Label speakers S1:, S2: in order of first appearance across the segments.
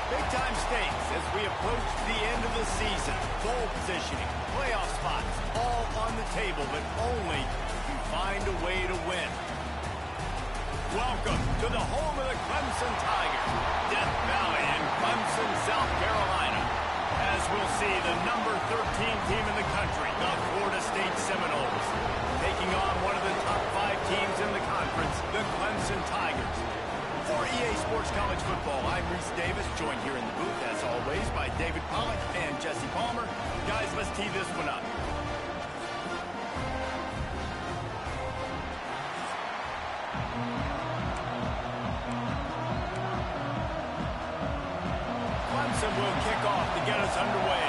S1: Big-time stakes as we approach the end of the season. Bowl positioning, playoff spots, all on the table, but only if you find a way to win. Welcome to the home of the Clemson Tigers, Death Valley in Clemson, South Carolina. As we'll see, the number 13 team in the country, the Florida State Seminoles, taking on one of the top 5 teams in the conference, the Clemson Tigers. For EA Sports College Football, I'm Reese Davis, joined here in the booth, as always, by David Pollack and Jesse Palmer. Guys, let's tee this one up. Clemson will kick off to get us underway.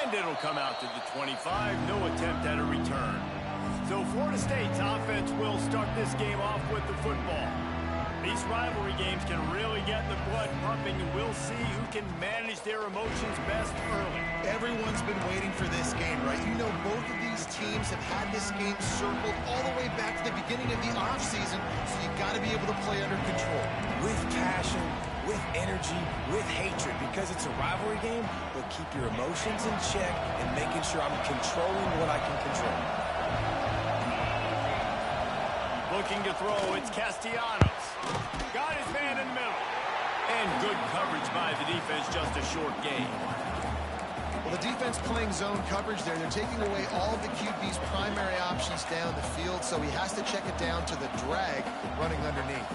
S1: And it'll come out to the 25, no attempt at a return. So Florida State's offense will start this game off with the football. These rivalry games can really get the blood pumping, and we'll see who can manage their emotions best early.
S2: Everyone's been waiting for this game, right? You know, both of these teams have had this game circled all the way back to the beginning of the offseason, so you got to be able to play under control.
S3: With passion, with energy, with hatred, because it's a rivalry game, but keep your emotions in check and making sure I'm controlling what I can control.
S1: Looking to throw, it's Castellanos. Got his man in the middle. And good coverage by the defense, just a short gain.
S2: Well, the defense playing zone coverage there. They're taking away all of the QB's primary options down the field, so he has to check it down to the drag running underneath.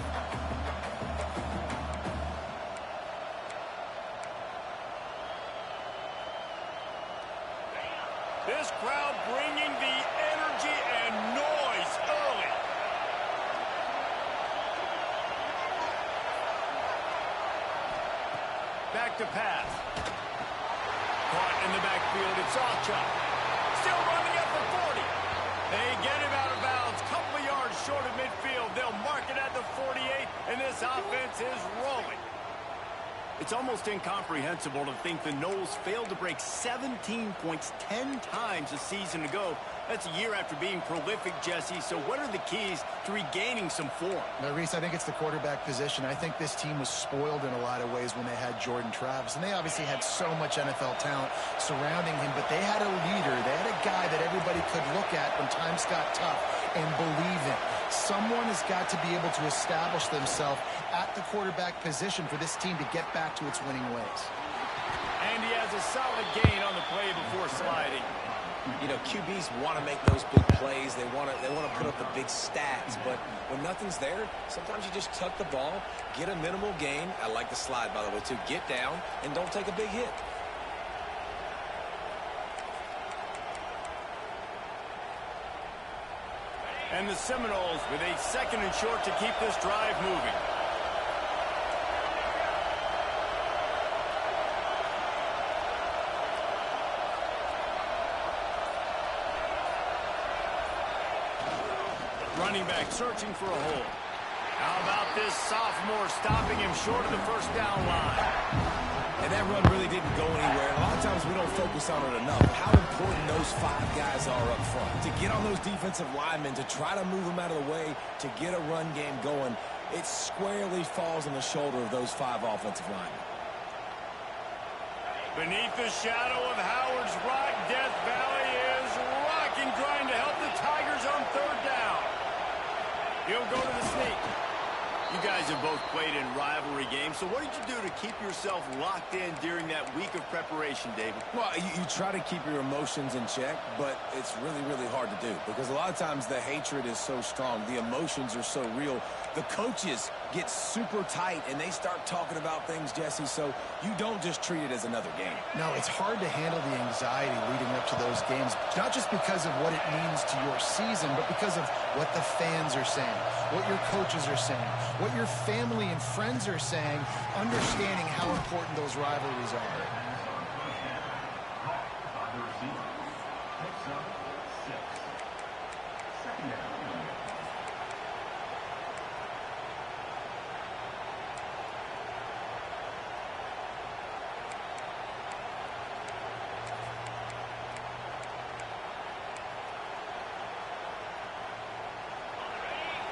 S1: This crowd bringing the energy and noise early. Back to pass. Caught in the backfield, it's Ocha. Still running up for 40. They get him out of bounds, couple of yards short of midfield. They'll mark it at the 48, and this offense is rolling. It's almost incomprehensible to think the Noles failed to break 17 points 10 times a season ago. That's a year after being prolific, Jesse. So what are the keys to regaining some form?
S2: Now, Reese, I think it's the quarterback position. I think this team was spoiled in a lot of ways when they had Jordan Travis. And they obviously had so much NFL talent surrounding him, but they had a leader. They had a guy that everybody could look at when times got tough and believe in. Someone has got to be able to establish themselves at the quarterback position for this team to get back to its winning ways.
S1: And he has a solid gain on the play before sliding.
S3: You know, QBs want to make those big plays. They want to put up the big stats. But when nothing's there, sometimes you just tuck the ball, get a minimal gain. I like the slide, by the way, too. Get down and don't take a big hit.
S1: And the Seminoles with a second and short to keep this drive moving. Running back searching for a hole. How about this sophomore stopping him short of the first down line?
S3: And that run really didn't go anywhere. A lot of times we don't focus on it enough. How important those 5 guys are up front. To get on those defensive linemen, to try to move them out of the way, to get a run game going, it squarely falls on the shoulder of those 5 offensive linemen.
S1: Beneath the shadow of Howard's Rock, Death Valley is rocking, trying to help the Tigers on third down. He'll go to the sneak. You guys have both played in rivalry games, so what did you do to keep yourself locked in during that week of preparation, David?
S3: Well, you try to keep your emotions in check, but it's really, really hard to do because a lot of times the hatred is so strong. The emotions are so real. The coaches get super tight, and they start talking about things, Jesse, so you don't just treat it as another game.
S2: No, it's hard to handle the anxiety leading up to those games, not just because of what it means to your season, but because of what the fans are saying, what your coaches are saying, what your family and friends are saying, understanding how important those rivalries are.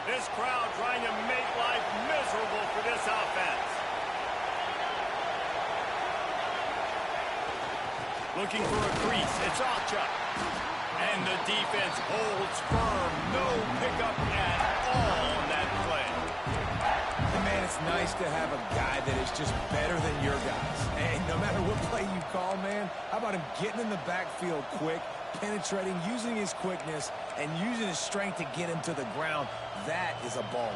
S1: This this crowd trying to make life miserable for this offense. Looking for a crease. It's Archer. And the defense holds firm. No pickup at all on that play.
S3: And man, it's nice to have a guy that is just better than your guys. And no matter what play you call, man, how about him getting in the backfield quick, penetrating, using his quickness, and using his strength to get him to the ground. That is a baller.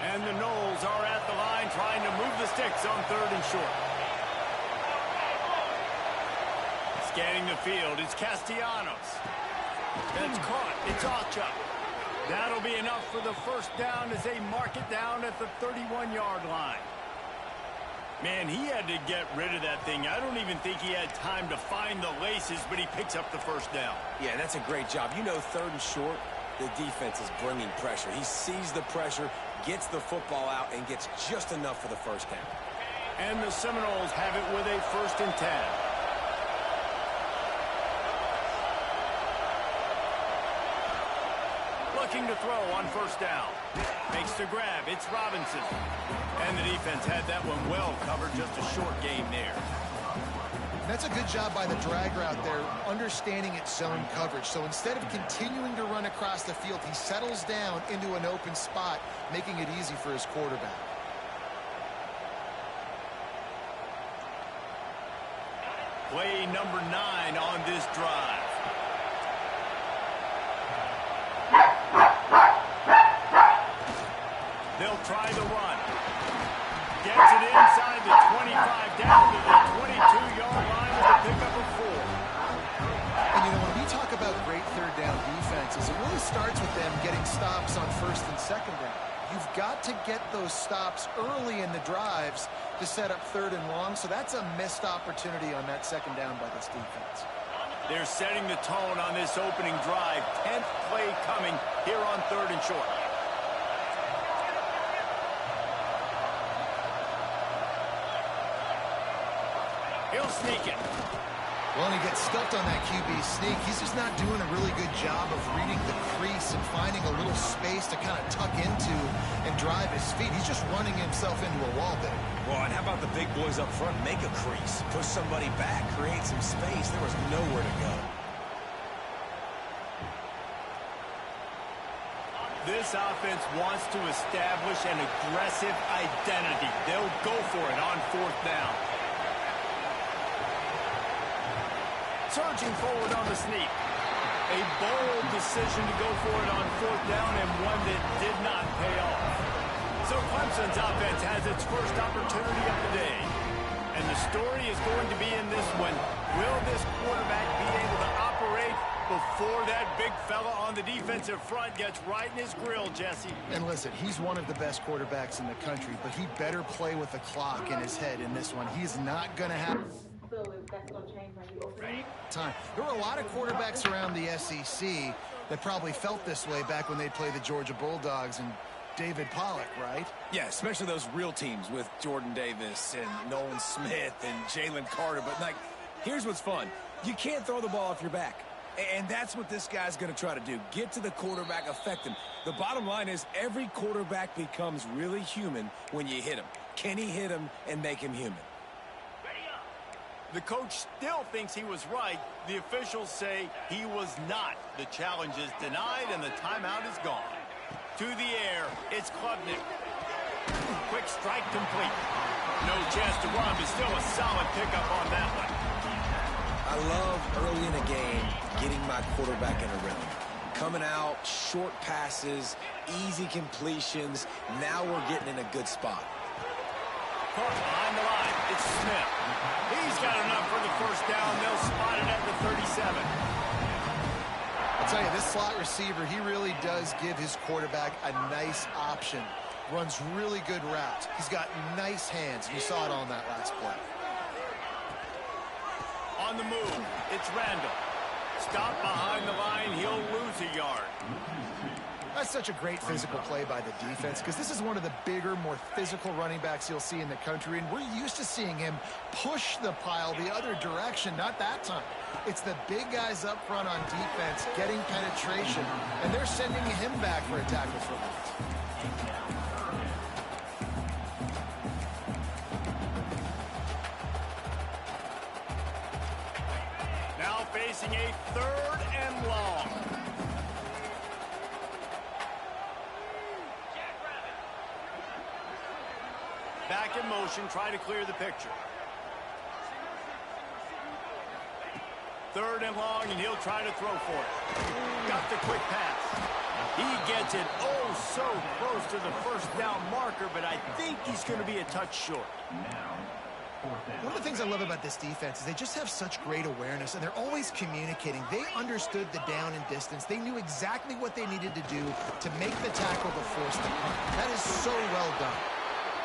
S1: And the Noles are at the line trying to move the sticks on 3rd and short. Scanning the field, it's Castellanos. That's caught. It's Archer. That'll be enough for the first down as they mark it down at the 31-yard line. Man, he had to get rid of that thing. I don't even think he had time to find the laces, but he picks up the first down.
S3: Yeah, that's a great job. You know, 3rd and short, the defense is bringing pressure. He sees the pressure, gets the football out, and gets just enough for the first down.
S1: And the Seminoles have it with a 1st and 10. Looking to throw on 1st down. Makes the grab. It's Robinson. And the defense had that one well covered. Just a short game there.
S2: That's a good job by the drag route there, understanding its zone coverage. So instead of continuing to run across the field, he settles down into an open spot, making it easy for his quarterback.
S1: Play number 9 on this drive. They'll try the run. Gets it inside the 25, down to the 22-yard line with a pickup of 4.
S2: And, you know, when we talk about great 3rd down defenses, it really starts with them getting stops on 1st and 2nd down. You've got to get those stops early in the drives to set up 3rd and long, so that's a missed opportunity on that 2nd down by this defense.
S1: They're setting the tone on this opening drive. 10th play coming here on 3rd and short. He'll sneak it.
S2: Well, and he gets stuffed on that QB sneak. He's just not doing a really good job of reading the crease and finding a little space to kind of tuck into and drive his feet. He's just running himself into a wall there.
S3: Well, and how about the big boys up front? Make a crease, push somebody back, create some space. There was nowhere to go.
S1: This offense wants to establish an aggressive identity. They'll go for it on 4th down. Surging forward on the sneak. A bold decision to go for it on 4th down, and one that did not pay off. So Clemson's offense has its first opportunity of the day. And the story is going to be in this one. Will this quarterback be able to operate before that big fella on the defensive front gets right in his grill, Jesse?
S2: And listen, he's one of the best quarterbacks in the country, but he better play with the clock in his head in this one. He's not going to have time. There were a lot of quarterbacks around the SEC that probably felt this way back when they played the Georgia Bulldogs and David Pollock, right?
S3: Yeah, especially those real teams with Jordan Davis and Nolan Smith and Jalen Carter. But, like, here's what's fun. You can't throw the ball off your back. And that's what this guy's going to try to do. Get to the quarterback, affect him. The bottom line is every quarterback becomes really human when you hit him. Can he hit him and make him human?
S1: The coach still thinks he was right. The officials say he was not. The challenge is denied, and the timeout is gone. To the air, it's Klubnik. Quick strike complete. No chance to run, but still a solid pickup on that one.
S3: I love early in a game getting my quarterback in a rhythm. Coming out, short passes, easy completions. Now we're getting in a good spot.
S1: Caught behind the line. It's Smith. He's got enough for the first down. They'll spot it at the 37.
S2: I'll tell you, this slot receiver, he really does give his quarterback a nice option. Runs really good routes. He's got nice hands. You saw it on that last play.
S1: On the move, it's Randall. Stop behind the line. He'll lose a yard.
S2: That's such a great physical play by the defense because this is one of the bigger, more physical running backs you'll see in the country, and we're used to seeing him push the pile the other direction. Not that time. It's the big guys up front on defense getting penetration, and they're sending him back for a tackle for loss.
S1: Now facing a 3rd and long. Back in motion, try to clear the picture. 3rd and long, and he'll try to throw for it. Got the quick pass. He gets it so close to the first down marker, but I think he's going to be a touch short.
S2: One of the things I love about this defense is they just have such great awareness, and they're always communicating. They understood the down and distance. They knew exactly what they needed to do to make the tackle to force the punt. That is so well done.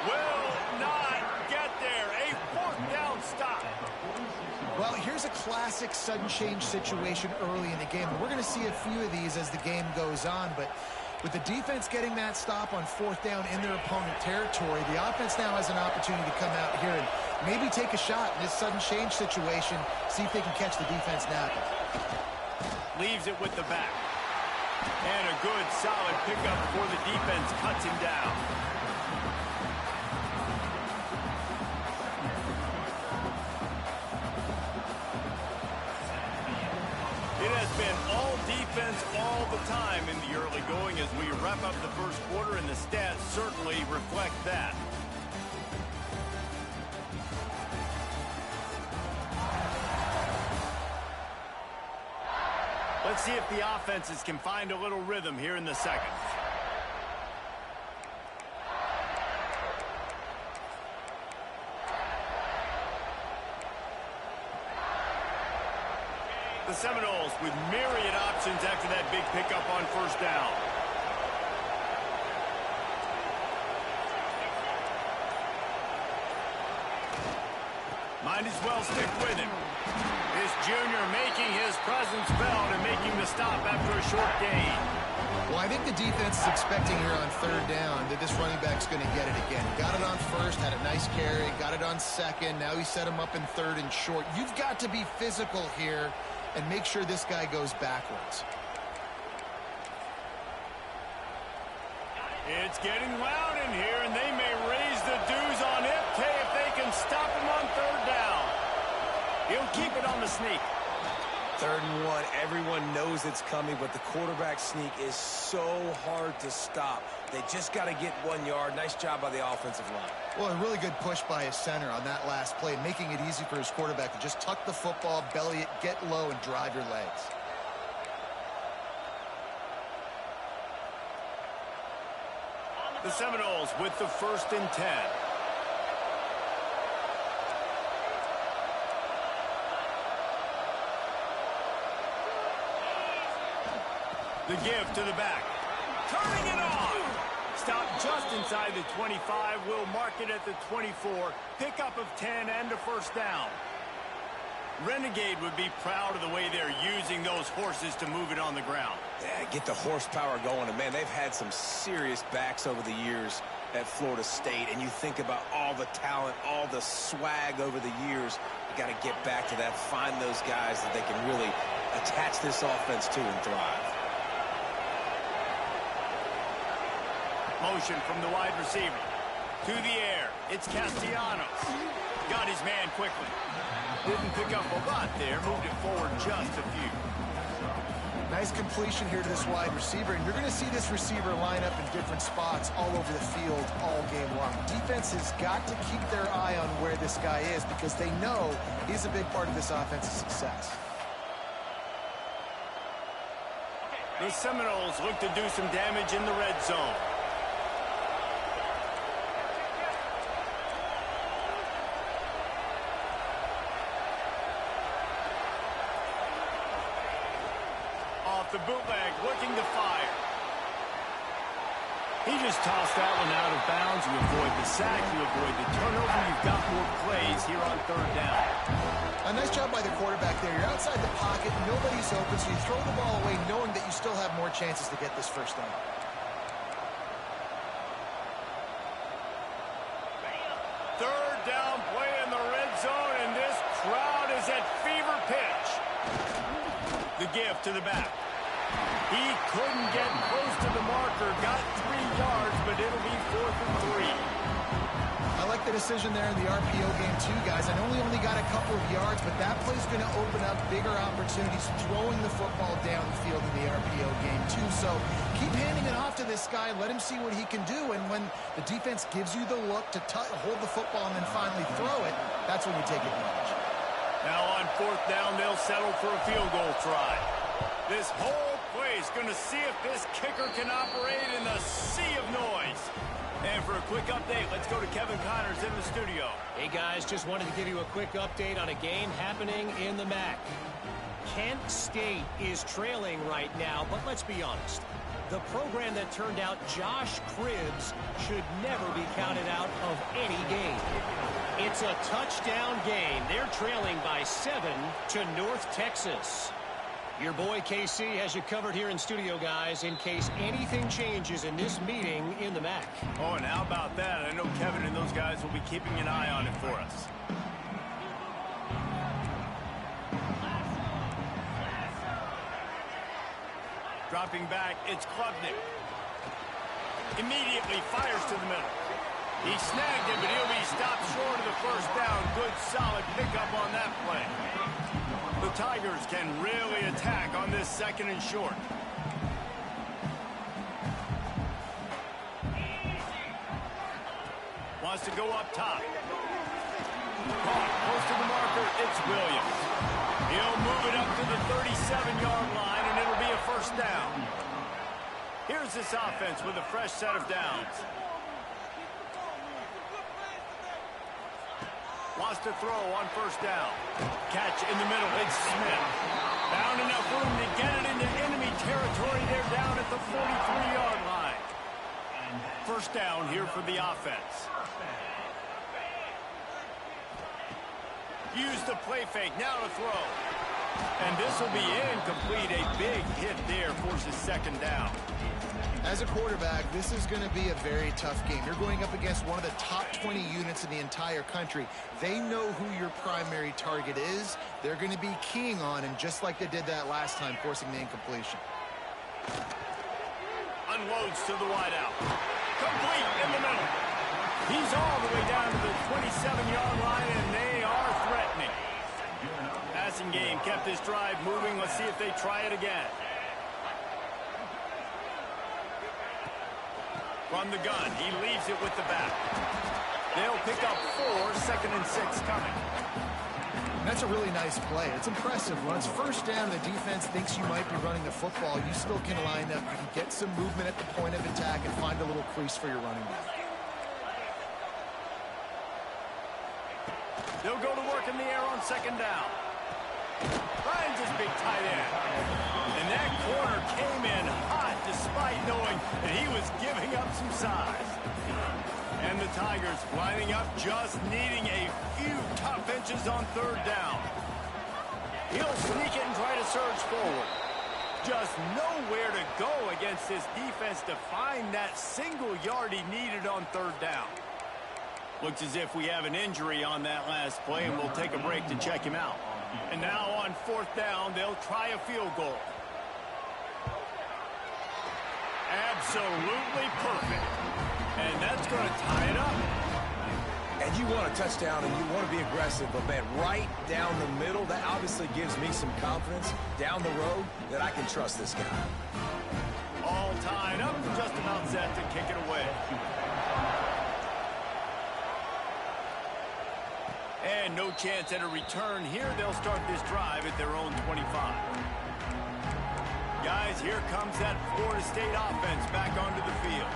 S1: Will not get there. A 4th down stop.
S2: Well, here's a classic sudden change situation early in the game. We're going to see a few of these as the game goes on, but with the defense getting that stop on 4th down in their opponent territory, the offense now has an opportunity to come out here and maybe take a shot in this sudden change situation, see if they can catch the defense napping.
S1: Leaves it with the back. And a good, solid pickup before the defense cuts him down. It has been all defense all the time in the early going as we wrap up the first quarter, and the stats certainly reflect that. Let's see if the offenses can find a little rhythm here in the second. The Seminoles with myriad options after that big pickup on 1st down. Might as well stick with him. This junior making his presence felt and making the stop after a short gain.
S2: Well, I think the defense is expecting here on 3rd down that this running back's going to get it again. Got it on 1st, had a nice carry, got it on 2nd. Now he set him up in 3rd and short. You've got to be physical here and make sure this guy goes backwards.
S1: It's getting loud in here, and they may raise the dues on Ipte if they can stop him on 3rd down. He'll keep it on the sneak.
S3: 3rd and 1. Everyone knows it's coming, but the quarterback sneak is so hard to stop. They just got to get 1 yard. Nice job by the offensive line.
S2: Well, a really good push by his center on that last play, making it easy for his quarterback to just tuck the football, belly it, get low, and drive your legs.
S1: The Seminoles with the 1st and 10. The give to the back. Turning it on. Stop just inside the 25. We'll mark it at the 24. Pickup of 10 and a 1st down. Renegade would be proud of the way they're using those horses to move it on the ground.
S3: Yeah, get the horsepower going. And, man, they've had some serious backs over the years at Florida State. And you think about all the talent, all the swag over the years. You got to get back to that, find those guys that they can really attach this offense to and thrive.
S1: Motion from the wide receiver. To the air. It's Castellanos. Got his man quickly. Didn't pick up a lot there. Moved it forward just a few.
S2: Nice completion here to this wide receiver, and you're going to see this receiver line up in different spots all over the field all game long. Defense has got to keep their eye on where this guy is because they know he's a big part of this offense's success.
S1: The Seminoles look to do some damage in the red zone. Off the bootleg, looking to fire. He just tossed that one out of bounds. You avoid the sack, you avoid the turnover. You've got more plays here on third down.
S2: A nice job by the quarterback there. You're outside the pocket, nobody's open, so you throw the ball away knowing that you still have more chances to get this first down.
S1: Third down play in the red zone, and this crowd is at fever pitch. The give to the back. He couldn't get close to the marker, got 3 yards, but it'll be 4th and 3.
S2: I like the decision there in the RPO game too, guys. I know he only got a couple of yards, but that play's going to open up bigger opportunities throwing the football downfield in the RPO game too. So keep handing it off to this guy. Let him see what he can do. And when the defense gives you the look to hold the football and then finally throw it, that's when you take advantage.
S1: Now on 4th down, they'll settle for a field goal try. This whole play is going to see if this kicker can operate in the sea of noise. And for a quick update, let's go to Kevin Connors in the studio.
S4: Hey, guys, just wanted to give you a quick update on a game happening in the MAC. Kent State is trailing right now, but let's be honest. The program that turned out Josh Cribbs should never be counted out of any game. It's a touchdown game. They're trailing by 7 to North Texas. Your boy KC has you covered here in studio, guys, in case anything changes in this meeting in the MAC.
S1: Oh, and how about that? I know Kevin and those guys will be keeping an eye on it for us. Dropping back, it's Klubnik. Immediately fires to the middle. He snagged it, but he'll be stopped short of the first down. Good, solid pickup on that play. The Tigers can really attack on this 2nd and short. Wants to go up top. Caught close to the marker, it's Williams. He'll move it up to the 37-yard line, and it'll be a first down. Here's this offense with a fresh set of downs. Wants to throw on 1st down. Catch in the middle. It's Smith. Found enough room to get it into enemy territory. They're down at the 43-yard line. First down here for the offense. Use the play fake. Now to throw. And this will be incomplete. A big hit there forces 2nd down.
S2: As a quarterback, this is going to be a very tough game. You're going up against one of the top 20 units in the entire country. They know who your primary target is. They're going to be keying on him, just like they did that last time, forcing the incompletion.
S1: Unloads to the wideout. Complete in the middle. He's all the way down to the 27-yard line, and they are threatening. Passing game kept this drive moving. Let's see if they try it again. From the gun, he leaves it with the back. They'll pick up 4, 2nd and 6 coming.
S2: That's a really nice play. It's impressive. When it's first down, the defense thinks you might be running the football. You still can line up. You can get some movement at the point of attack and find a little crease for your running back.
S1: They'll go to work in the air on 2nd down. Finds his big tight end. And that corner came in hot despite knowing that he was giving up some size. And the Tigers lining up, just needing a few tough inches on 3rd down. He'll sneak it and try to surge forward. Just nowhere to go against this defense to find that single yard he needed on 3rd down. Looks as if we have an injury on that last play, and we'll take a break to check him out. And now on 4th down, they'll try a field goal. Absolutely perfect. And that's going to tie it up.
S3: And you want a touchdown and you want to be aggressive, but man, right down the middle, that obviously gives me some confidence down the road that I can trust this guy.
S1: All tied up, just about set to kick it away. And no chance at a return here. They'll start this drive at their own 25. Guys, here comes that Florida State offense back onto the field.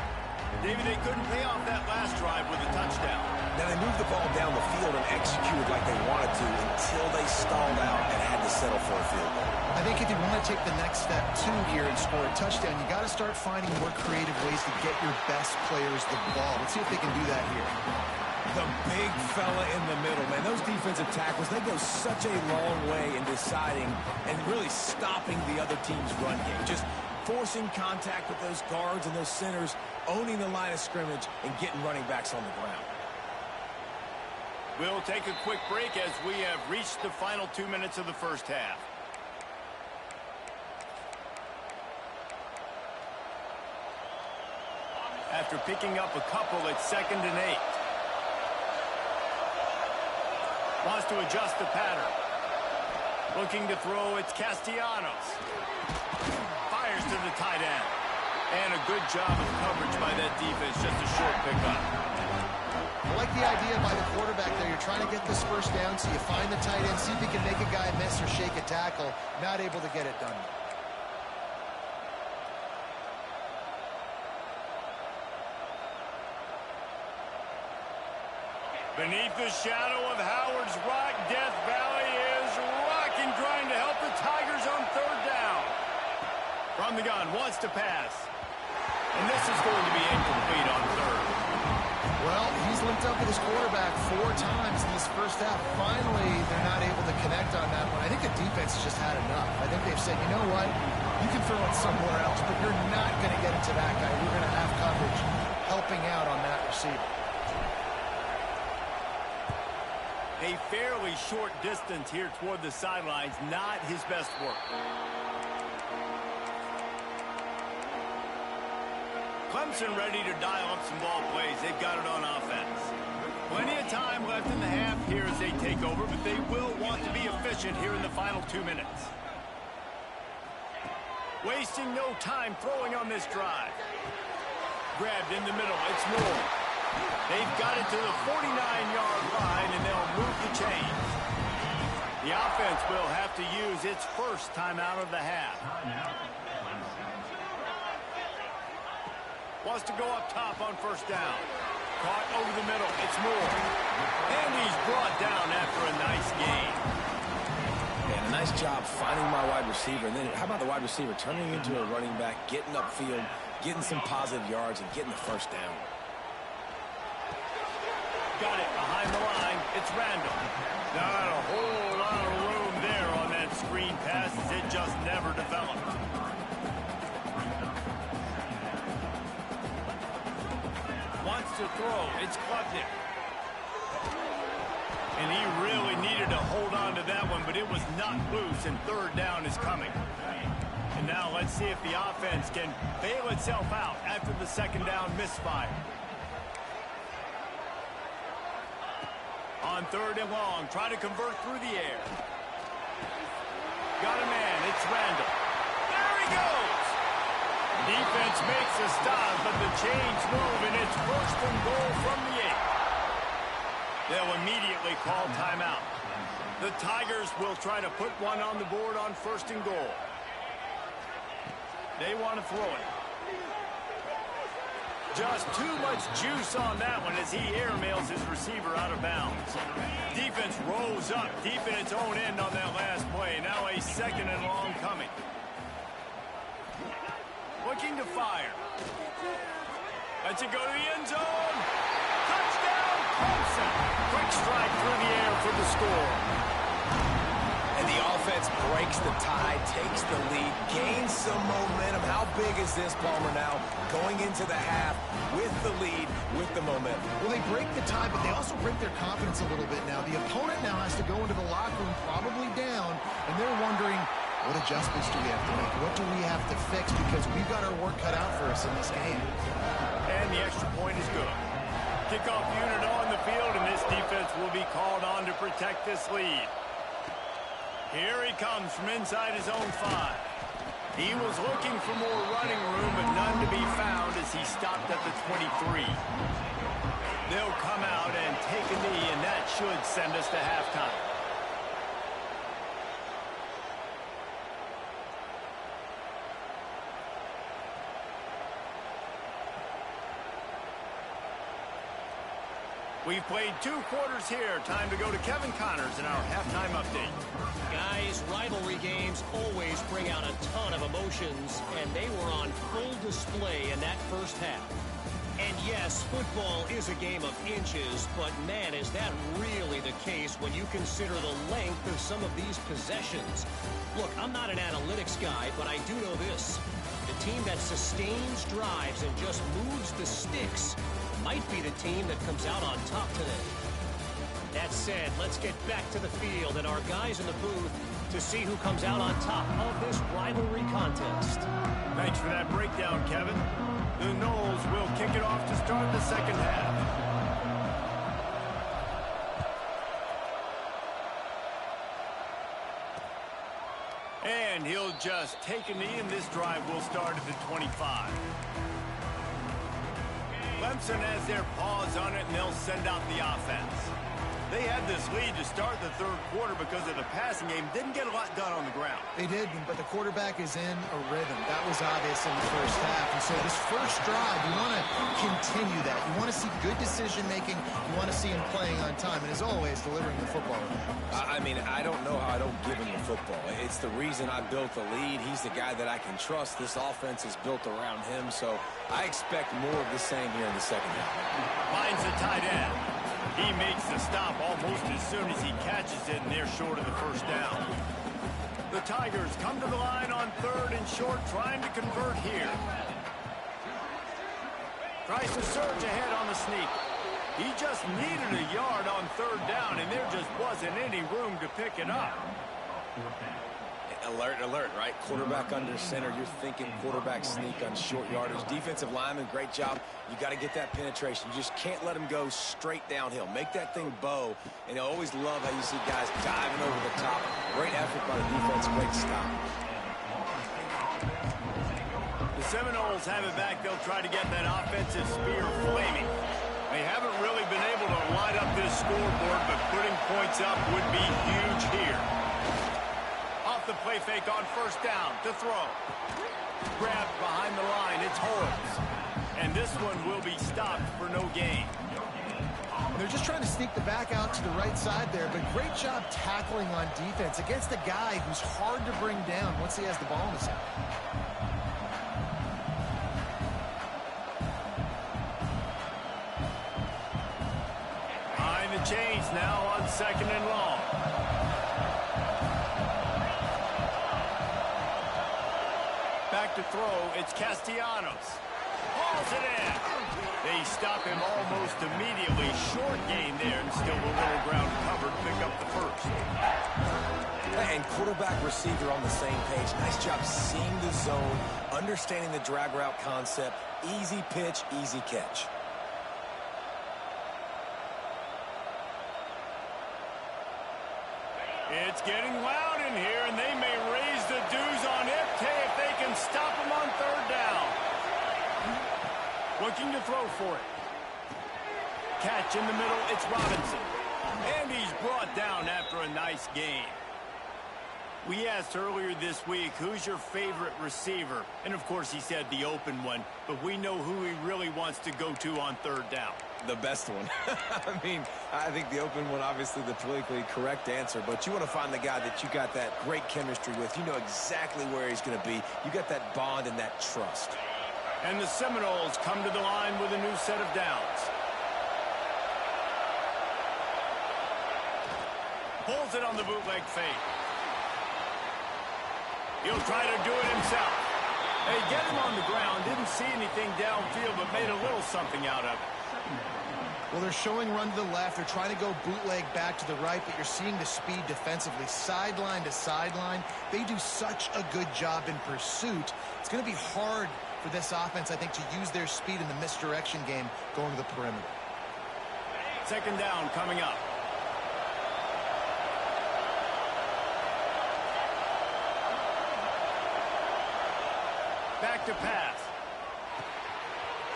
S1: David, they couldn't pay off that last drive with a touchdown.
S3: Now they moved the ball down the field and executed like they wanted to until they stalled out and had to settle for a field goal.
S2: I think if you want to take the next step, too, here and score a touchdown, you got to start finding more creative ways to get your best players the ball. Let's see if they can do that here.
S3: The big fella in the middle, man. Those defensive tackles, they go such a long way in deciding and really stopping the other team's run game. Just forcing contact with those guards and those centers, owning the line of scrimmage, and getting running backs on the ground.
S1: We'll take a quick break as we have reached the final 2 minutes of the first half. After picking up a couple, it's 2nd and 8. Wants to adjust the pattern. Looking to throw, it's Castellanos. Fires to the tight end. And a good job of coverage by that defense, just a short pickup.
S2: I like the idea by the quarterback there. You're trying to get this first down, so you find the tight end, see if you can make a guy miss or shake a tackle. Not able to get it done.
S1: Beneath the shadow of Howard's Rock, Death Valley is rocking, trying to help the Tigers on 3rd down. From the gun, wants to pass. And this is going to be incomplete on 3rd.
S2: Well, he's linked up with his quarterback 4 times in this first half. Finally, they're not able to connect on that one. I think the defense just had enough. I think they've said, you know what? You can throw it somewhere else, but you're not going to get it to that guy. We're going to have coverage helping out on that receiver.
S1: A fairly short distance here toward the sidelines, not his best work. Clemson ready to dial up some ball plays. They've got it on offense. Plenty of time left in the half here as they take over, but they will want to be efficient here in the final 2 minutes. Wasting no time throwing on this drive. Grabbed in the middle. It's Moore. They've got it to the 49-yard line, and they'll move the chains. The offense will have to use its first timeout of the half. Wants to go up top on 1st down. Caught over the middle. It's Moore. And he's brought down after a nice gain.
S3: And a nice job finding my wide receiver. And then how about the wide receiver turning into a running back, getting upfield, getting some positive yards, and getting the 1st down.
S1: Got it behind the line. It's Randall. Not a whole lot of room there on that screen pass as it just never developed. Wants to throw. It's Klubnik. And he really needed to hold on to that one, but it was not loose, and 3rd down is coming. And now let's see if the offense can bail itself out after the 2nd down misfire. On 3rd and long, try to convert through the air. Got a man, it's Randall. There he goes! Defense makes a stop, but the chains move, and it's 1st and goal from the 8. They'll immediately call timeout. The Tigers will try to put one on the board on 1st and goal. They want to throw it. Just too much juice on that one as he airmails his receiver out of bounds. Defense rolls up deep in its own end on that last play. Now a 2nd and long coming. Looking to fire. Lets it go to the end zone. Touchdown, Clemson. Quick strike through the air for the score.
S3: And the offense breaks the tie, takes the lead, gains some momentum. How big is this, Palmer, now going into the half with the lead, with the momentum?
S2: Well, they break the tie, but they also break their confidence a little bit now. The opponent now has to go into the locker room probably down, and they're wondering, what adjustments do we have to make? What do we have to fix? Because we've got our work cut out for us in this game.
S1: And the extra point is good. Kickoff unit on the field, and this defense will be called on to protect this lead. Here he comes from inside his own 5. He was looking for more running room, but none to be found as he stopped at the 23. They'll come out and take a knee, and that should send us to halftime. We've played 2 quarters here. Time to go to Kevin Connors in our halftime update.
S4: Guys, rivalry games always bring out a ton of emotions, and they were on full display in that first half. And yes, football is a game of inches, but man, is that really the case when you consider the length of some of these possessions. Look, I'm not an analytics guy, but I do know this. The team that sustains drives and just moves the sticks might be the team that comes out on top today. That said, let's get back to the field and our guys in the booth to see who comes out on top of this rivalry contest.
S1: Thanks for that breakdown, Kevin. The Noles will kick it off to start the second half. And he'll just take a knee, and this drive will start at the 25. Clemson has their paws on it, and they'll send out the offense. They had this lead to start the third quarter because of the passing game. Didn't get a lot done on the ground.
S2: They did, but the quarterback is in a rhythm. That was obvious in the first half. And so this first drive, you want to continue that. You want to see good decision-making. You want to see him playing on time. And as always, delivering the football.
S3: I mean, I don't know how I don't give him the football. It's the reason I built the lead. He's the guy that I can trust. This offense is built around him. So I expect more of the same here in the second half.
S1: Finds the tight end. He makes the stop almost as soon as he catches it, and they're short of the first down. The Tigers come to the line on 3rd and short, trying to convert here. Tries to surge ahead on the sneak. He just needed a yard on 3rd down, and there just wasn't any room to pick it up.
S3: Alert, alert, right? Quarterback under center. You're thinking quarterback sneak on short yardage. Defensive lineman, great job. You got to get that penetration. You just can't let him go straight downhill. Make that thing bow. And I always love how you see guys diving over the top. Great effort by the defense. Great stop.
S1: The Seminoles have it back. They'll try to get that offensive spear flaming. They haven't really been able to light up this scoreboard, but putting points up would be huge here. The play fake on 1st down to throw. Grabbed behind the line. It's Holmes. And this one will be stopped for no gain.
S2: They're just trying to sneak the back out to the right side there, but great job tackling on defense against a guy who's hard to bring down once he has the ball in his hand.
S1: Behind the chains now on 2nd and long. Back to throw, it's Castellanos. Hauls it in. They stop him almost immediately. Short gain there, and still a little ground covered. Pick up the first.
S3: And quarterback receiver on the same page. Nice job seeing the zone, understanding the drag route concept. Easy pitch, easy catch.
S1: It's getting loud in here, and they may raise the dues on Ipte if they can stop him on 3rd down. Looking to throw for it. Catch in the middle, it's Robinson. And he's brought down after a nice gain. We asked earlier this week, who's your favorite receiver? And of course he said the open one, but we know who he really wants to go to on 3rd down.
S3: The best one. I mean, I think the open one, obviously the politically correct answer, but you want to find the guy that you got that great chemistry with. You know exactly where he's going to be. You got that bond and that trust.
S1: And the Seminoles come to the line with a new set of downs. Pulls it on the bootleg fake. He'll try to do it himself. They get him on the ground, didn't see anything downfield, but made a little something out of it.
S2: Well, they're showing run to the left. They're trying to go bootleg back to the right, but you're seeing the speed defensively, sideline to sideline. They do such a good job in pursuit. It's going to be hard for this offense, I think, to use their speed in the misdirection game going to the perimeter.
S1: 2nd down coming up. Back to pass.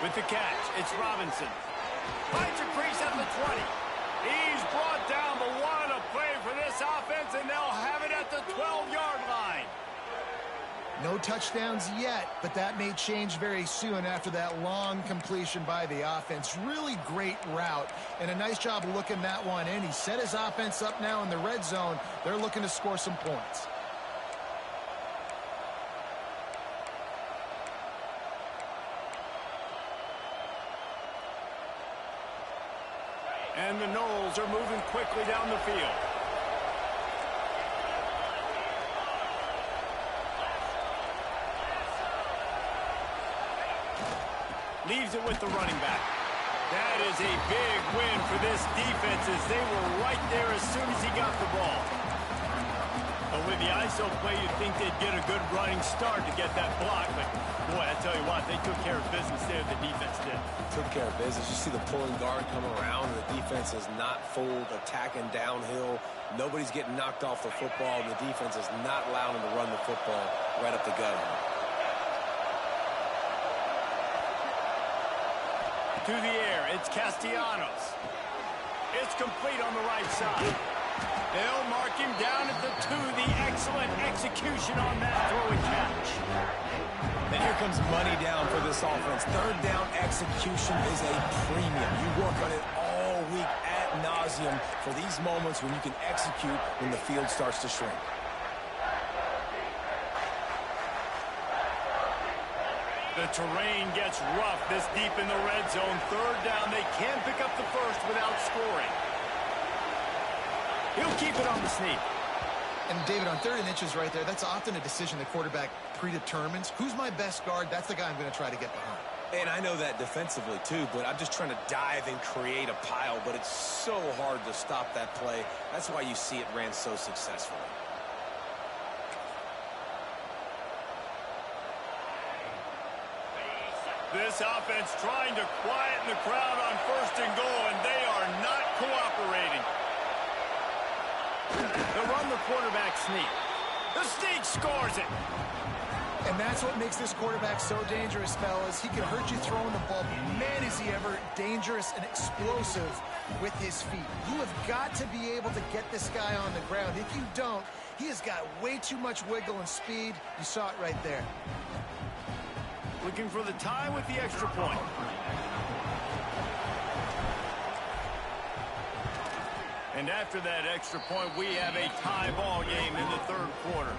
S1: With the catch, it's Robinson. Finds a crease at the 20. He's brought down, but what a play for this offense, and they'll have it at the 12-yard line.
S2: No touchdowns yet, but that may change very soon after that long completion by the offense. Really great route, and a nice job looking that one in. He set his offense up now in the red zone. They're looking to score some points.
S1: And the Noles are moving quickly down the field. Leaves it with the running back. That is a big win for this defense as they were right there as soon as he got the ball. But with the ISO play, you'd think they'd get a good running start to get that block. But, boy, I tell you what, they took care of business there. The defense did.
S3: Took care of business. You see the pulling guard come around, and the defense is not fooled, attacking downhill. Nobody's getting knocked off the football, and the defense is not allowing them to run the football right up the gut.
S1: To the air, it's Castellanos. It's complete on the right side. They'll mark him down at the 2. The excellent execution on that throw and catch.
S3: And here comes money down for this offense. Third down execution is a premium. You work on it all week ad nauseum for these moments when you can execute when the field starts to shrink.
S1: The terrain gets rough this deep in the red zone. Third down, they can pick up the first without scoring. He'll keep it on the sneak.
S2: And, David, on 3rd and inches right there, that's often a decision the quarterback predetermines. Who's my best guard? That's the guy I'm going to try to get behind.
S3: And I know that defensively, too, but I'm just trying to dive and create a pile, but it's so hard to stop that play. That's why you see it ran so successfully.
S1: This offense trying to quieten the crowd on 1st and goal, and they are not cooperating. They'll run the quarterback sneak. The sneak scores it.
S2: And that's what makes this quarterback so dangerous, fellas. He can hurt you throwing the ball, but man, is he ever dangerous and explosive with his feet. You have got to be able to get this guy on the ground. If you don't, he has got way too much wiggle and speed. You saw it right there.
S1: Looking for the tie with the extra point. And after that extra point, we have a tie ball game in the 3rd quarter.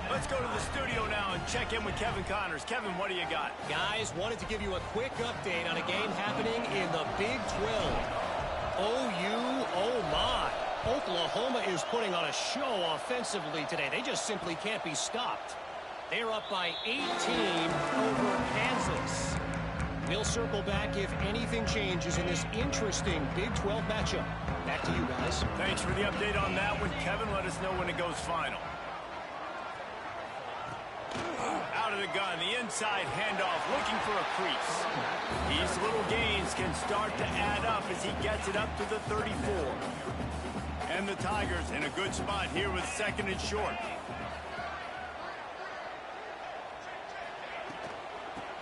S1: Let's go to the studio now and check in with Kevin Connors. Kevin, what do you got?
S4: Guys, wanted to give you a quick update on a game happening in the Big 12. OU, oh my. Oklahoma is putting on a show offensively today. They just simply can't be stopped. They're up by 18 over Kansas. We'll circle back if anything changes in this interesting Big 12 matchup. Back to you guys.
S1: Thanks for the update on that one, Kevin. Let us know when it goes final. Out of the gun, the inside handoff, looking for a crease. These little gains can start to add up as he gets it up to the 34. And the Tigers in a good spot here with 2nd and short.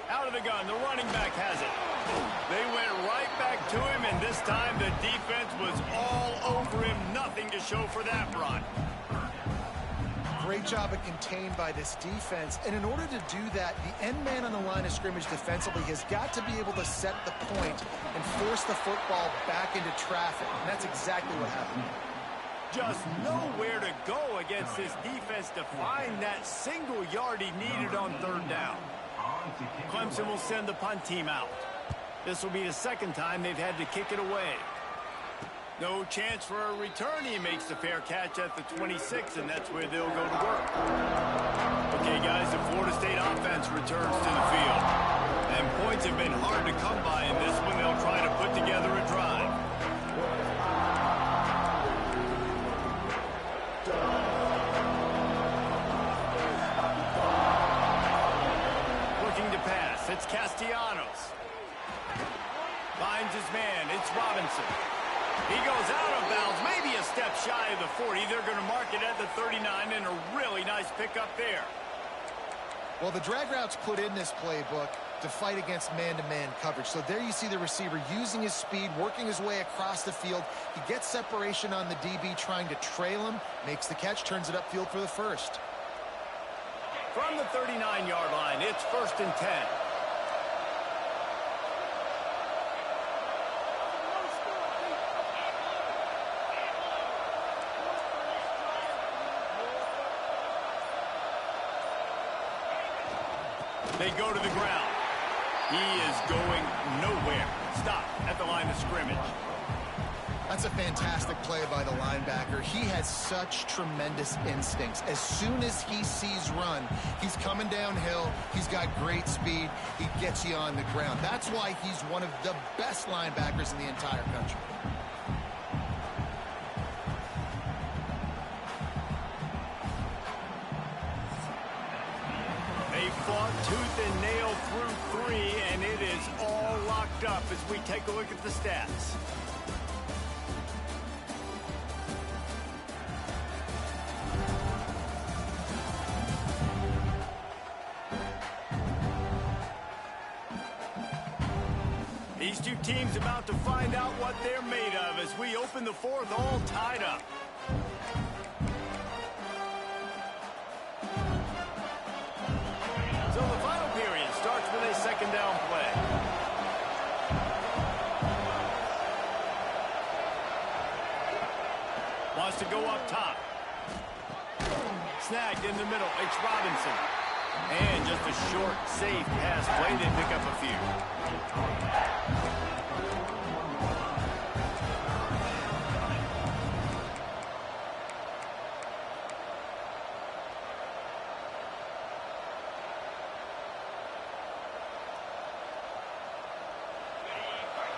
S1: Out of the gun, the running back has it. They went right back to him, and this time the defense was all over him. Nothing to show for that run.
S2: Great job of contained by this defense. And in order to do that, the end man on the line of scrimmage defensively has got to be able to set the point and force the football back into traffic. And that's exactly what happened.
S1: Just nowhere to go against this defense to find that single yard he needed on 3rd down. Clemson will send the punt team out. This will be the 2nd time they've had to kick it away. No chance for a return. He makes the fair catch at the 26, and that's where they'll go to work. Okay, guys, the Florida State offense returns to the field. And points have been hard to come by in this one. They'll try to put together a drive. Looking to pass. It's Castellanos. Finds his man. It's Robinson. He goes out of bounds, maybe a step shy of the 40. They're going to mark it at the 39, and a really nice pickup there.
S2: Well, the drag route's put in this playbook to fight against man-to-man coverage. So there you see the receiver using his speed, working his way across the field. He gets separation on the DB, trying to trail him, makes the catch, turns it upfield for the first.
S1: From the 39-yard line, it's 1st and 10. They go to the ground. He is going nowhere. Stop at the line of scrimmage.
S2: That's a fantastic play by the linebacker. He has such tremendous instincts. As soon as he sees run, he's coming downhill. He's got great speed. He gets you on the ground. That's why he's one of the best linebackers in the entire country.
S1: They fought tooth and nail through 3, and it is all locked up as we take a look at the stats. These two teams about to find out what they're made of as we open the 4th all tied up. So the final period starts with a 2nd down play. Wants to go up top. Snagged in the middle. It's Robinson. And just a short, safe pass play. They pick up a few.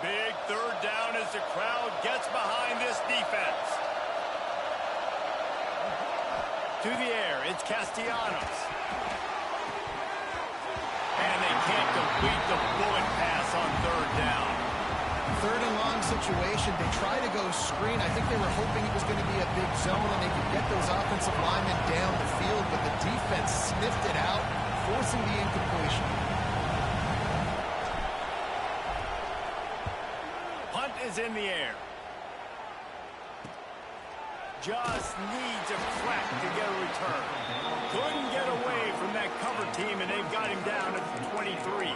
S1: Big 3rd down as the crowd gets behind this defense. To the air, it's Castellanos. And they can't complete the bullet pass on 3rd down.
S2: 3rd and long situation. They try to go screen. I think they were hoping it was going to be a big zone and they could get those offensive linemen down the field, but the defense sniffed it out, forcing the incompletion.
S1: Punt is in the air. Just needs a crack to get a return. Couldn't get away from that cover team, and they've got him down at the 23.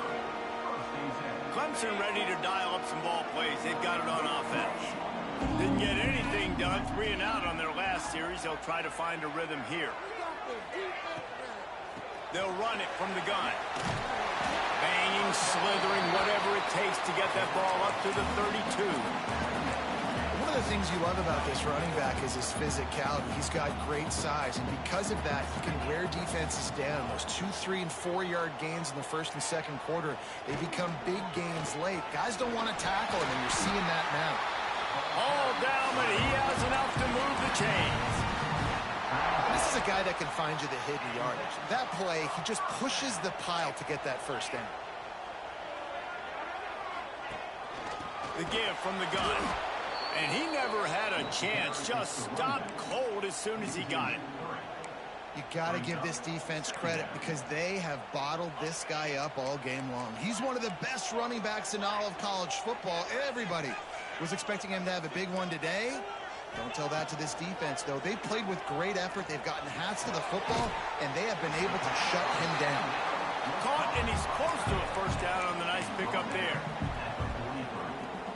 S1: Clemson ready to dial up some ball plays. They've got it on offense. Didn't get anything done. 3 and out on their last series. They'll try to find a rhythm here. They'll run it from the gun. Banging, slithering, whatever it takes to get that ball up to the 32.
S2: One of the things you love about this running back is his physicality. He's got great size, and because of that, he can wear defenses down. Those 2, 3, and 4-yard gains in the 1st and 2nd quarter, they become big gains late. Guys don't want to tackle him, and you're seeing that now.
S1: All down, but he has enough to move the chains.
S2: This is a guy that can find you the hidden yardage. That play, he just pushes the pile to get that 1st down.
S1: The give from the gun. And he never had a chance. Just stopped cold as soon as he got it.
S2: You got to give this defense credit because they have bottled this guy up all game long. He's one of the best running backs in all of college football. Everybody was expecting him to have a big one today. Don't tell that to this defense, though. They played with great effort. They've gotten hats to the football, and they have been able to shut him down.
S1: Caught, and he's close to a 1st down on the nice pickup there.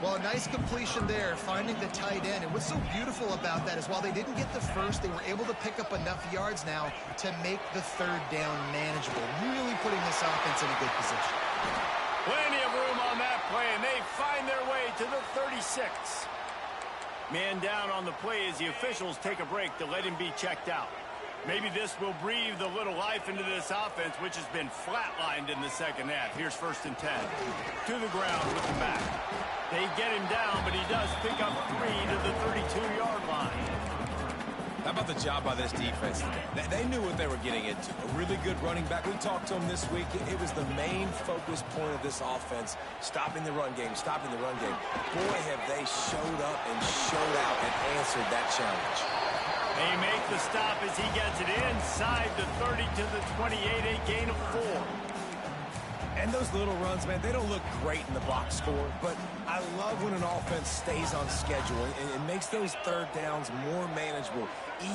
S2: Well, a nice completion there, finding the tight end. And what's so beautiful about that is while they didn't get the 1st, they were able to pick up enough yards now to make the 3rd down manageable, really putting this offense in a good position.
S1: Plenty of room on that play, and they find their way to the 36. Man down on the play as the officials take a break to let him be checked out. Maybe this will breathe a little life into this offense, which has been flatlined in the 2nd half. Here's 1st and 10. To the ground with the back. They get him down, but he does pick up 3 to the 32-yard line.
S3: How about the job by this defense today? They knew what they were getting into. A really good running back. We talked to him this week. It was the main focus point of this offense, stopping the run game, stopping the run game. Boy, have they showed up and showed out and answered that challenge.
S1: They make the stop as he gets it inside the 30 to the 28, a gain of 4.
S3: And those little runs, man, they don't look great in the box score, but I love when an offense stays on schedule and it makes those third downs more manageable,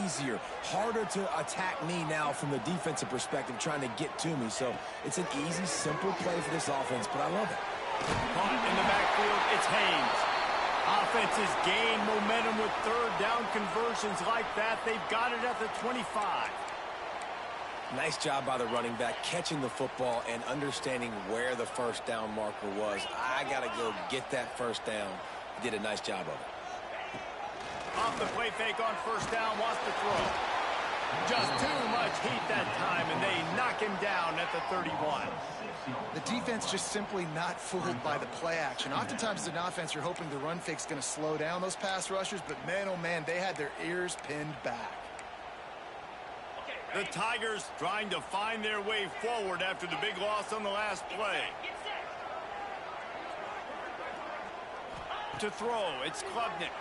S3: easier, harder to attack me now from the defensive perspective trying to get to me. So it's an easy, simple play for this offense, but I love it.
S1: Caught in the backfield, it's Haynes. Offenses gain momentum with third down conversions like that. They've got it at the 25.
S3: Nice job by the running back catching the football and understanding where the first down marker was. I got to go get that first down. He did a nice job of it.
S1: Off the play fake on first down, wants to throw. Just too much heat that time, and they knock him down at the 31.
S2: The defense just simply not fooled by the play action. Oftentimes as an offense, you're hoping the run fake's going to slow down those pass rushers, but man, oh man, they had their ears pinned back.
S1: The Tigers trying to find their way forward after the big loss on the last play. To throw, it's Klubnik.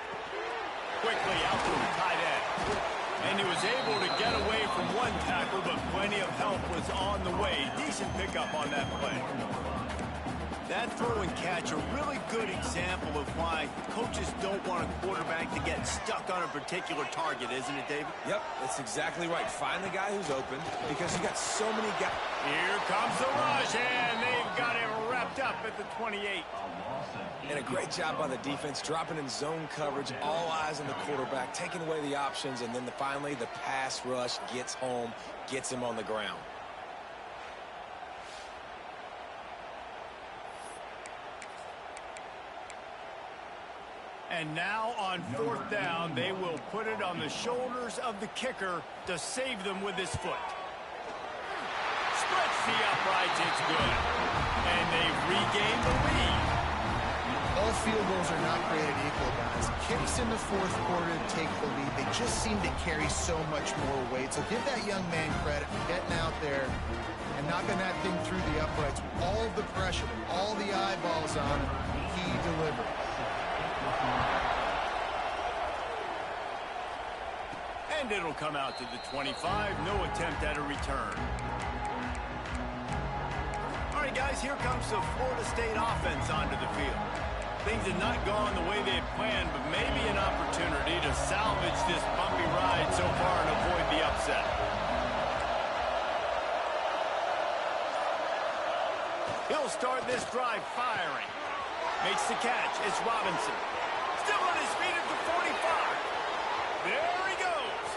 S1: Quickly out to the tight end. And he was able to get away from one tackle, but plenty of help was on the way. Decent pickup on that play. That throw and catch, a really good example of why coaches don't want a quarterback to get stuck on a particular target, isn't it, David?
S3: Yep, that's exactly right. Find the guy who's open because you got so many guys.
S1: Here comes the rush, and they've got him wrapped up at the 28.
S3: And a great job by the defense, dropping in zone coverage, all eyes on the quarterback, taking away the options, and then finally the pass rush gets home, gets him on the ground.
S1: And now on fourth down, they will put it on the shoulders of the kicker to save them with his foot. Stretch the uprights, it's good. And they've regained the lead.
S2: All field goals are not created equal, guys. Kicks in the fourth quarter to take the lead. They just seem to carry so much more weight. So give that young man credit for getting out there and knocking that thing through the uprights with all of the pressure, all the eyeballs on him. He delivered.
S1: And it'll come out to the 25. No attempt at a return. All right, guys, here comes the Florida State offense onto the field. Things have not gone the way they had planned, but maybe an opportunity to salvage this bumpy ride so far and avoid the upset. He'll start this drive firing. Makes the catch. It's Robinson. Still on his feet at the 45. There he goes.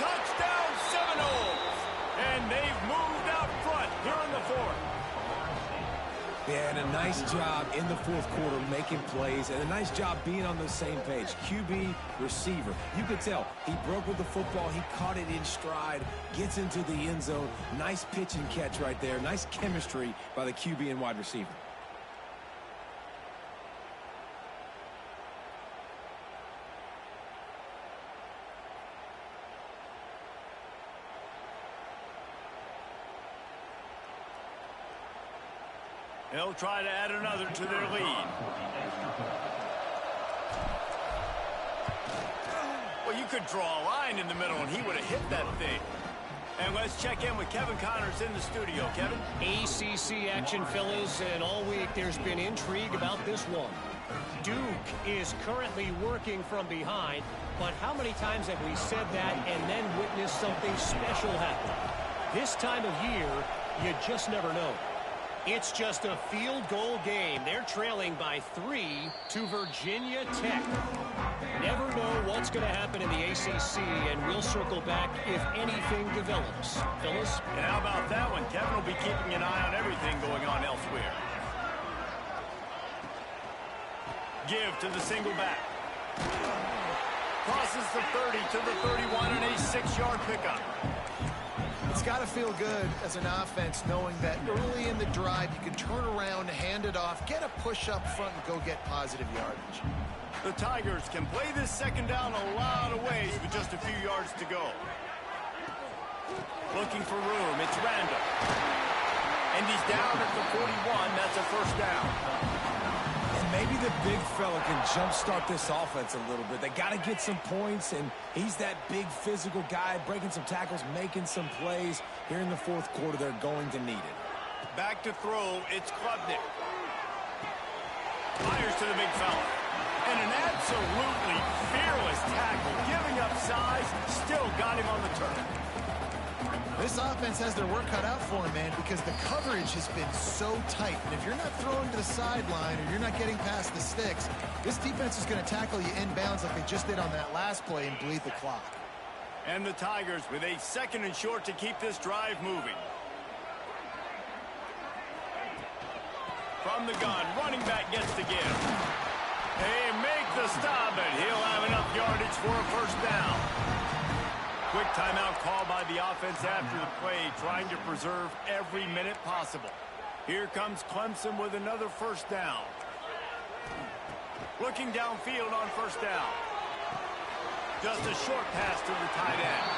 S1: Touchdown Seminoles. And they've moved out front here in the fourth.
S3: Yeah, and a nice job in the fourth quarter making plays, and a nice job being on the same page. QB, receiver. You could tell he broke with the football. He caught it in stride, gets into the end zone. Nice pitch and catch right there. Nice chemistry by the QB and wide receiver.
S1: They'll try to add another to their lead. Well, you could draw a line in the middle, and he would have hit that thing. And let's check in with Kevin Connors in the studio. Kevin?
S4: ACC action, fellas, and all week there's been intrigue about this one. Duke is currently working from behind, but how many times have we said that and then witnessed something special happen? This time of year, you just never know. It's just a field goal game. They're trailing by 3 to Virginia Tech. Never know what's going to happen in the ACC, and we'll circle back if anything develops. Phyllis?
S1: And how about that one? Kevin will be keeping an eye on everything going on elsewhere. Give to the single back. Crosses the 30 to the 31 and a 6-yard pickup.
S2: It's got to feel good as an offense knowing that early in the drive you can turn around, hand it off, get a push up front, and go get positive yardage.
S1: The Tigers can play this second down a lot of ways with just a few yards to go. Looking for room. It's Randall. And he's down at the 41. That's a first down.
S3: And maybe the big fella can jumpstart this offense a little bit. They got to get some points, and he's that big physical guy, breaking some tackles, making some plays. Here in the fourth quarter, they're going to need it.
S1: Back to throw, it's Klubnik. Fires to the big fella. And an absolutely fearless tackle. Giving up size, still got him on the turn.
S2: This offense has their work cut out for them, man, because the coverage has been so tight. And if you're not throwing to the sideline or you're not getting past the sticks, this defense is going to tackle you inbounds like they just did on that last play and bleed the clock.
S1: And the Tigers with a 2nd and short to keep this drive moving. From the gun, running back gets to give. They make the stop, and he'll have enough yardage for a first down. Quick timeout call by the offense after the play, trying to preserve every minute possible. Here comes Clemson with another first down. Looking downfield on first down. Just a short pass to the tight end.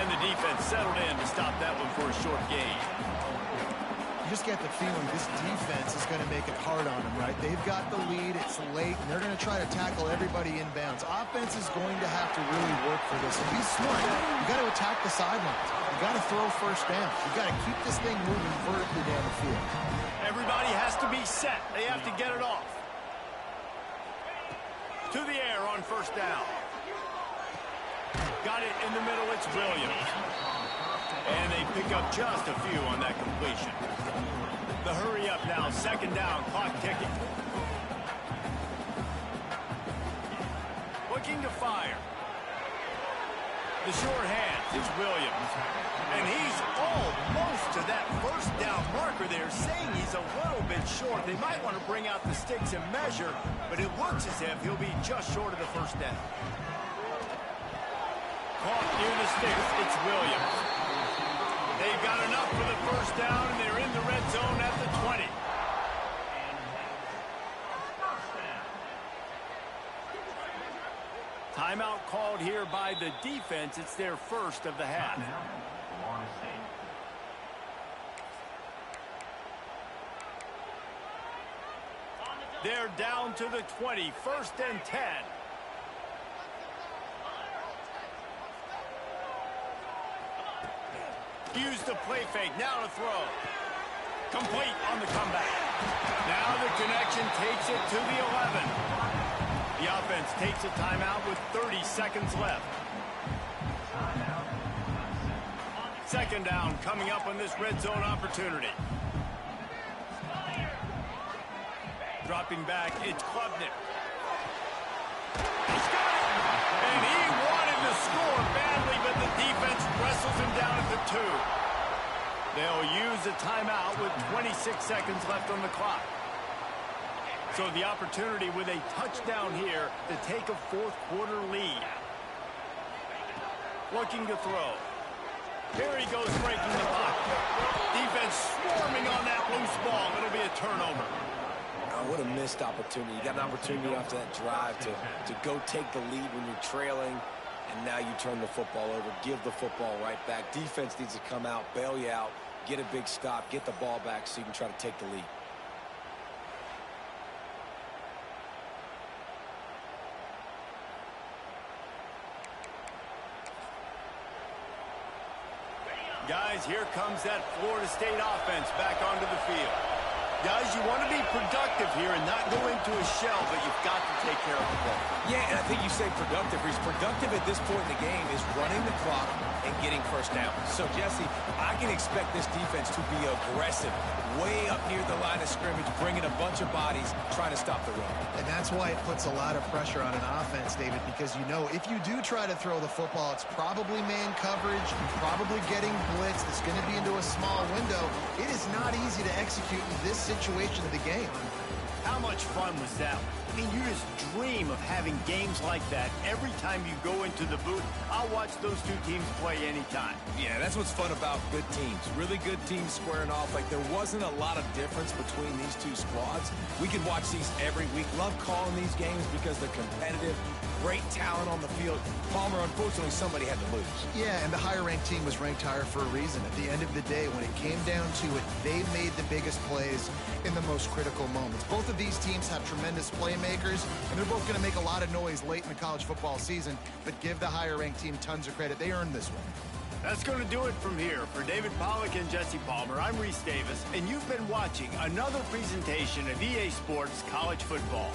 S1: And the defense settled in to stop that one for a short gain.
S2: You just get the feeling this defense is going to make it hard on them, right? They've got the lead, it's late, and they're going to try to tackle everybody inbounds. Offense is going to have to really work for this. And be smart. You got to attack the sidelines. You got to throw first down. You got to keep this thing moving vertically down the field.
S1: Everybody has to be set. They have to get it off. To the air on first down. Got it in the middle, it's Williams. And they pick up just a few on that completion. The hurry up now, 2nd down, clock ticking. Looking to fire. The short hand is Williams. And he's almost to that first down marker there, saying he's a little bit short. They might want to bring out the sticks and measure, but it looks as if he'll be just short of the first down. Caught near the sticks, it's Williams. They've got enough for the first down, and they're in the red zone at the 20. Timeout called here by the defense. It's their first of the half. They're down to the 20, 1st and 10. Use the play fake, now to throw. Complete on the comeback. Now the connection takes it to the 11. The offense takes a timeout with 30 seconds left. 2nd down coming up on this red zone opportunity. Dropping back, it's Klubnik. He's got it! And he wanted to score badly, but the defense wrestles him down at the 2. They'll use a timeout with 26 seconds left on the clock. So the opportunity with a touchdown here to take a 4th quarter lead. Looking to throw. Here he goes breaking the pocket. Defense swarming on that loose ball. It'll be a turnover.
S3: Oh, what a missed opportunity. You got an opportunity after that drive to go take the lead when you're trailing, and now you turn the football over, give the football right back. Defense needs to come out, bail you out, get a big stop, get the ball back so you can try to take the lead.
S1: Guys, here comes that Florida State offense back onto the field. Guys, you want to be productive here and not go into a shell, but you've got to take care of the ball.
S3: Yeah, and I think you say productive. He's productive at this point in the game is running the clock and getting first down. So, Jesse, I can expect this defense to be aggressive, way up near the line of scrimmage, bringing a bunch of bodies, trying to stop the run.
S2: And that's why it puts a lot of pressure on an offense, David, because you know if you do try to throw the football, it's probably man coverage, you're probably getting blitzed, it's going to be into a small window. It is not easy to execute in this situation of the game.
S1: How much fun was that? I mean, you just dream of having games like that every time you go into the booth. I'll watch those two teams play anytime.
S3: Yeah, that's what's fun about good teams. Really good teams squaring off. Like, there wasn't a lot of difference between these two squads. We could watch these every week. Love calling these games because they're competitive. Great talent on the field. Palmer, unfortunately, somebody had to lose.
S2: Yeah, and the higher-ranked team was ranked higher for a reason. At the end of the day, when it came down to it, they made the biggest plays in the most critical moments. Both of these teams have tremendous playmakers, and they're both going to make a lot of noise late in the college football season, but give the higher-ranked team tons of credit. They earned this one.
S1: That's going to do it from here. For David Pollack and Jesse Palmer, I'm Reese Davis, and you've been watching another presentation of EA Sports College Football.